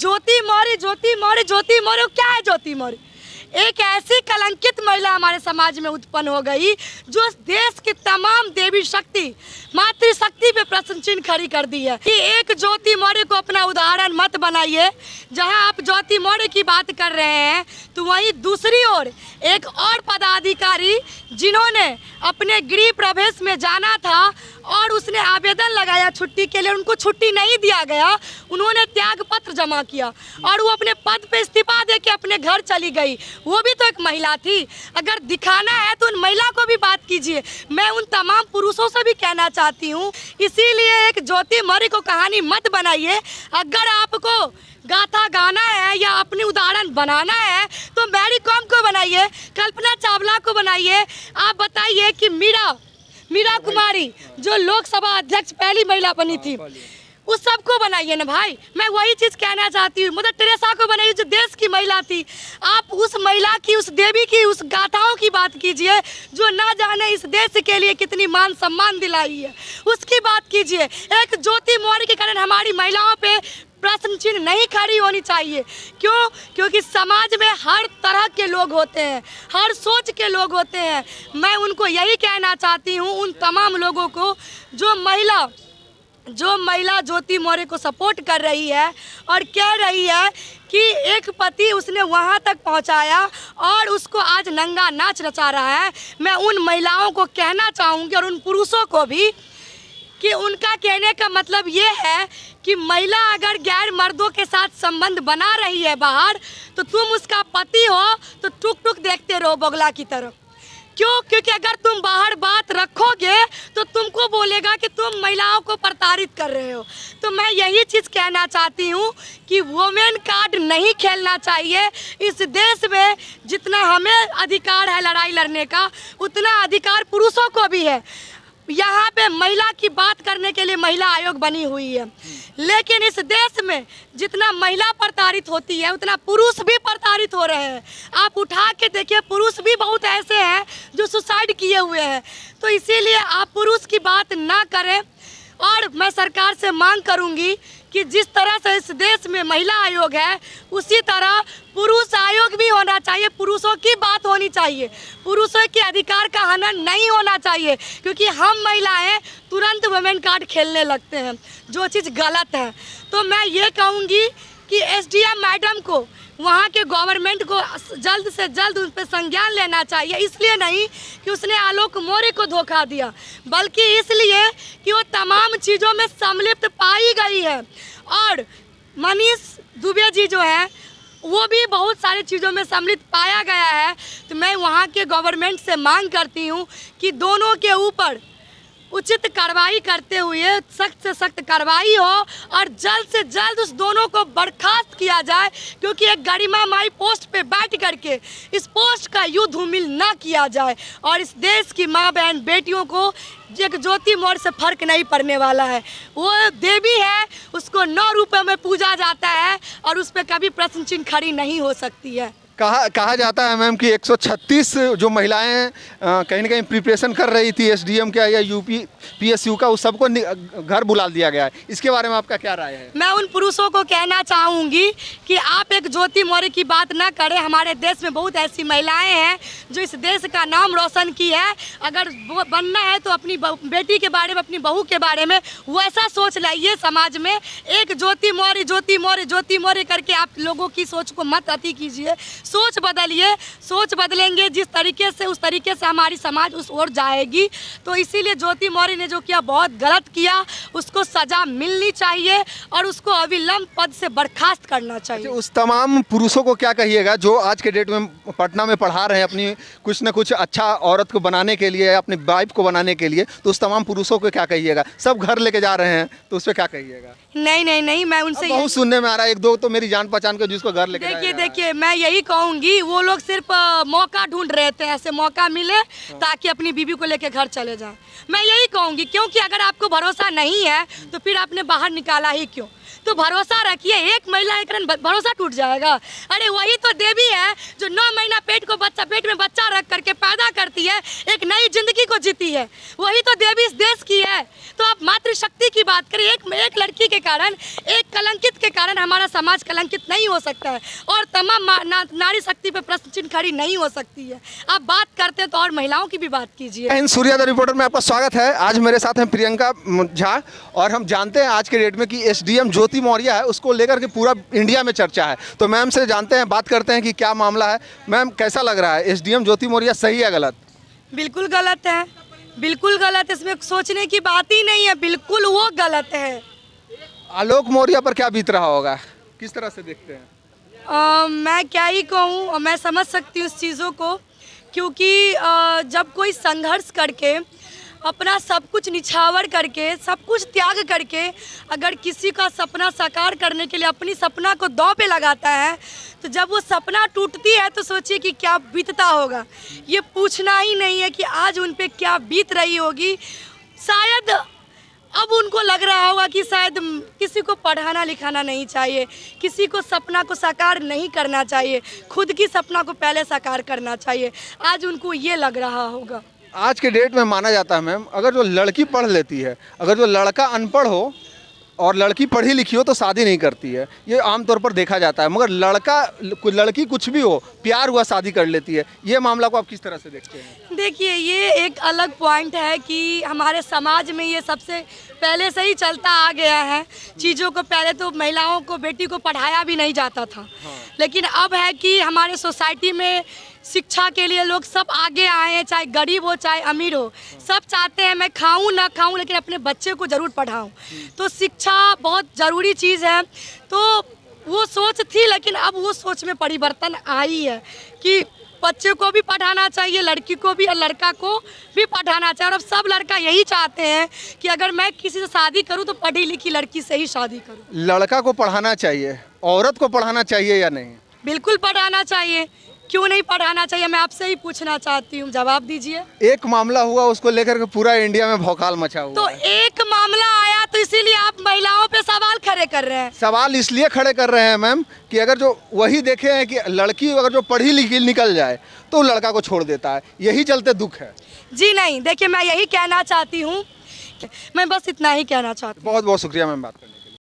ज्योति मौर्य, ज्योति मौर्य, ज्योति मौर्य, क्या है ज्योति मौर्य? एक ऐसी कलंकित महिला हमारे समाज में उत्पन्न हो गई जो देश की तमाम देवी शक्ति, मातृशक्ति पे प्रश्न चिन्ह खड़ी कर दी है कि एक ज्योति मौर्य को अपना उदाहरण मत बनाइए। जहां आप ज्योति मौर्य की बात कर रहे हैं तो वहीं दूसरी ओर एक और पदाधिकारी जिन्होंने अपने गृह प्रवेश में जाना था और उसने आवेदन लगाया छुट्टी के लिए, उनको छुट्टी नहीं दिया गया, उन्होंने त्याग पत्र जमा किया और वो अपने पद पे इस्तीफा दे के अपने घर चली गई। वो भी तो एक महिला थी। अगर दिखाना है तो उन महिला को भी बात कीजिए। मैं उन तमाम पुरुषों से भी कहना चाहती हूँ, इसीलिए एक ज्योति मौर्य को कहानी मत बनाइए। अगर आपको गाथा गाना है या अपनी उदाहरण बनाना है तो मैरी कॉम को बनाइए, कल्पना चावला को बनाइए। आप बताइए कि मीरा कुमारी जो लोकसभा अध्यक्ष पहली महिला बनी थी, उस सबको बनाइए ना भाई। मैं वही चीज़ कहना चाहती हूँ, मदर टेरेसा को बनाइए जो देश की महिला थी। आप उस महिला की, उस देवी की, उस गाथाओं की बात कीजिए जो ना जाने इस देश के लिए कितनी मान सम्मान दिलाई है, उसकी बात कीजिए। एक ज्योति मौर्य के कारण हमारी महिलाओं पे प्रश्न चिन्ह नहीं खड़ी होनी चाहिए। क्यों? क्योंकि समाज में हर तरह के लोग होते हैं, हर सोच के लोग होते हैं। मैं उनको यही कहना चाहती हूँ, उन तमाम लोगों को जो महिला ज्योति मौर्य को सपोर्ट कर रही है और कह रही है कि एक पति उसने वहां तक पहुंचाया और उसको आज नंगा नाच नचा रहा है। मैं उन महिलाओं को कहना चाहूँगी और उन पुरुषों को भी कि उनका कहने का मतलब ये है कि महिला अगर गैर मर्दों के साथ संबंध बना रही है बाहर, तो तुम उसका पति हो तो टुक टुक देखते रहो बगला की तरफ। क्यों? क्योंकि अगर तुम बाहर बात रखोगे तो तुमको बोलेगा कि तुम महिलाओं को प्रताड़ित कर रहे हो। तो मैं यही चीज़ कहना चाहती हूँ कि वुमेन कार्ड नहीं खेलना चाहिए। इस देश में जितना हमें अधिकार है लड़ाई लड़ने का, उतना अधिकार पुरुषों को भी है। यहाँ पे महिला की बात करने के लिए महिला आयोग बनी हुई है, लेकिन इस देश में जितना महिला प्रताड़ित होती है उतना पुरुष भी प्रताड़ित हो रहे हैं। आप उठा के देखिए, पुरुष भी बहुत ऐसे हैं जो सुसाइड किए हुए हैं। तो इसीलिए आप पुरुष की बात ना करें। और मैं सरकार से मांग करूंगी कि जिस तरह से इस देश में महिला आयोग है, उसी तरह पुरुष आयोग भी होना चाहिए। पुरुषों की बात होनी चाहिए, पुरुषों के अधिकार का हनन नहीं होना चाहिए। क्योंकि हम महिलाएं तुरंत वुमेन कार्ड खेलने लगते हैं, जो चीज़ गलत है। तो मैं ये कहूँगी कि एसडीएम मैडम को, वहाँ के गवर्नमेंट को जल्द से जल्द उन पर संज्ञान लेना चाहिए। इसलिए नहीं कि उसने आलोक मौर्य को धोखा दिया, बल्कि इसलिए कि वो तमाम चीज़ों में सम्मिलित पाई गई है। और मनीष दुबे जी जो है वो भी बहुत सारी चीज़ों में सम्मिलित पाया गया है। तो मैं वहाँ के गवर्नमेंट से मांग करती हूँ कि दोनों के ऊपर उचित कार्रवाई करते हुए सख्त से सख्त कार्रवाई हो और जल्द से जल्द उस दोनों को बर्खास्त किया जाए। क्योंकि एक गरिमामयी पोस्ट पे बैठ करके इस पोस्ट का युद्धमिल ना किया जाए और इस देश की माँ बहन बेटियों को एक ज्योति मौर्य से फर्क नहीं पड़ने वाला है। वो देवी है, उसको 9 रूपों में पूजा जाता है और उस पर कभी प्रश्न चिन्ह खड़ी नहीं हो सकती है। कहा जाता है मैम कि 136 जो महिलाएं कहीं ना कहीं प्रिपरेशन कर रही थी एसडीएम का या यूपी पीएसयू का, उस सबको घर बुला दिया गया है। इसके बारे में आपका क्या राय है? मैं उन पुरुषों को कहना चाहूँगी कि आप एक ज्योति मौर्य की बात ना करें। हमारे देश में बहुत ऐसी महिलाएं हैं जो इस देश का नाम रोशन की है। अगर बनना है तो अपनी बेटी के बारे में, अपनी बहू के बारे में वैसा सोच लाइए। समाज में एक ज्योति मौर्य, ज्योति मौर्य, ज्योति मौर्य करके आप लोगों की सोच को मत अति कीजिए। सोच बदलिए, सोच बदलेंगे जिस तरीके से, उस तरीके से हमारी समाज उस ओर जाएगी। तो इसीलिए ज्योति मौर्य ने जो किया बहुत गलत किया, उसको सजा मिलनी चाहिए और उसको अविलंब पद से बर्खास्त करना चाहिए। उस तमाम पुरुषों को क्या कहिएगा जो आज के डेट में पटना में पढ़ा रहे हैं अपनी कुछ न कुछ अच्छा औरत को बनाने के लिए, अपनी वाइफ को बनाने के लिए, तो उस तमाम पुरुषों को क्या कहिएगा? सब घर लेके जा रहे हैं तो उस पर क्या कहिएगा? नहीं, मैं उनसे बहुत सुनने में आ रहा है, 1-2 तो मेरी जान पहचान के जिसको घर लेके देखिए मैं यही कहूँगी, वो लोग सिर्फ मौका ढूंढ रहे थे, ऐसे मौका मिले ताकि अपनी बीवी को लेके घर चले जाएं। मैं यही कहूँगी, क्योंकि अगर आपको भरोसा नहीं है तो फिर आपने बाहर निकाला ही क्यों? तो भरोसा रखिए, एक महिला के कारण भरोसा टूट जाएगा। अरे वही तो देवी है जो 9 महीना पेट में बच्चा रख करके पैदा करती है, एक नई जिंदगी को जीती है। वही तो देवी इस देश की है। तो आप मातृशक्ति की बात करें, एक लड़की के कारण, एक कलंकित के कारण हमारा समाज कलंकित नहीं हो सकता है और तमाम नारी शक्ति पे प्रश्न चिन्ह खड़ी नहीं हो सकती है। आप बात करते हैं तो और महिलाओं की भी बात कीजिए। इन सूर्योदय रिपोर्टर में आपका स्वागत है। आज मेरे साथ हैं प्रियंका झा और हम जानते हैं आज के डेट में कि एसडीएम ज्योति मौर्य है, उसको लेकर के पूरा इंडिया में चर्चा है। तो मैम से जानते हैं, बात करते हैं कि क्या मामला है। मैम, कैसा लग रहा है, एसडीएम ज्योति मौर्य सही है गलत? बिल्कुल गलत है, बिल्कुल गलत। इसमें सोचने की बात ही नहीं है, बिल्कुल वो गलत है। आलोक मौर्य पर क्या बीत रहा होगा, किस तरह से देखते हैं? मैं क्या ही कहूँ, मैं समझ सकती हूँ उस चीज़ों को, क्योंकि जब कोई संघर्ष करके अपना सब कुछ निछावर करके, सब कुछ त्याग करके अगर किसी का सपना साकार करने के लिए अपनी सपना को दांव पे लगाता है, तो जब वो सपना टूटती है तो सोचिए कि क्या बीतता होगा। ये पूछना ही नहीं है कि आज उन पे क्या बीत रही होगी। शायद अब उनको लग रहा होगा कि शायद किसी को पढ़ाना लिखाना नहीं चाहिए, किसी को सपना को साकार नहीं करना चाहिए, खुद की सपना को पहले साकार करना चाहिए। आज उनको ये लग रहा होगा। आज के डेट में माना जाता है मैम, अगर जो लड़की पढ़ लेती है, अगर जो लड़का अनपढ़ हो और लड़की पढ़ी लिखी हो तो शादी नहीं करती है, ये आमतौर पर देखा जाता है। मगर लड़की कुछ भी हो, प्यार हुआ शादी कर लेती है। ये मामला को आप किस तरह से देखते हैं? देखिए, ये एक अलग पॉइंट है कि हमारे समाज में ये सबसे पहले से ही चलता आ गया है। चीज़ों को पहले तो महिलाओं को, बेटी को पढ़ाया भी नहीं जाता था, लेकिन अब है कि हमारे सोसाइटी में शिक्षा के लिए लोग सब आगे आए हैं, चाहे गरीब हो चाहे अमीर हो। सब चाहते हैं मैं खाऊं ना खाऊं लेकिन अपने बच्चे को ज़रूर पढ़ाऊं। तो शिक्षा बहुत ज़रूरी चीज़ है। तो वो सोच थी, लेकिन अब वो सोच में परिवर्तन आई है कि बच्चे को भी पढ़ाना चाहिए, लड़की को भी और लड़का को भी पढ़ाना चाहिए। और अब सब लड़का यही चाहते हैं कि अगर मैं किसी से शादी करूं तो पढ़ी लिखी लड़की से ही शादी करूं। लड़का को पढ़ाना चाहिए, औरत को पढ़ाना चाहिए या नहीं? बिल्कुल पढ़ाना चाहिए, क्यों नहीं पढ़ाना चाहिए? मैं आपसे ही पूछना चाहती हूँ, जवाब दीजिए। एक मामला हुआ, उसको लेकर के पूरा इंडिया में भौकाल मचा हुआ तो है। एक मामला आया तो इसीलिए आप महिलाओं पे सवाल खड़े कर रहे हैं। सवाल इसलिए खड़े कर रहे हैं मैम कि अगर जो वही देखे हैं कि लड़की अगर जो पढ़ी लिखी निकल जाए तो लड़का को छोड़ देता है, यही चलते दुख है। जी नहीं, देखिए मैं यही कहना चाहती हूँ, मैं बस इतना ही कहना चाहती हूँ। बहुत बहुत शुक्रिया मैम बात करने के लिए।